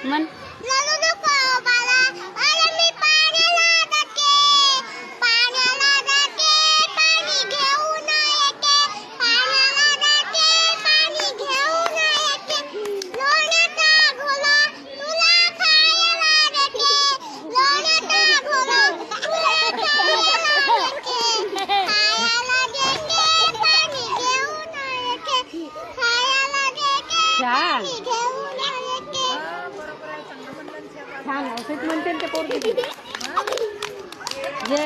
म्हण रडू नको बाळा, अरे मी पाण्याला जाते, पाण्याला जाते, पाणी घेऊन येते, पाण्याला जाते, पाणी घेऊन येते, लोण्याचा घोला तुला खायला देते, लोण्याचा घोला तुला खायला देते, खायला देते, पाणी घेऊन येते, खायला देते, छान पाणी घेऊन येते. छान असंच म्हणते ते पोरगी जे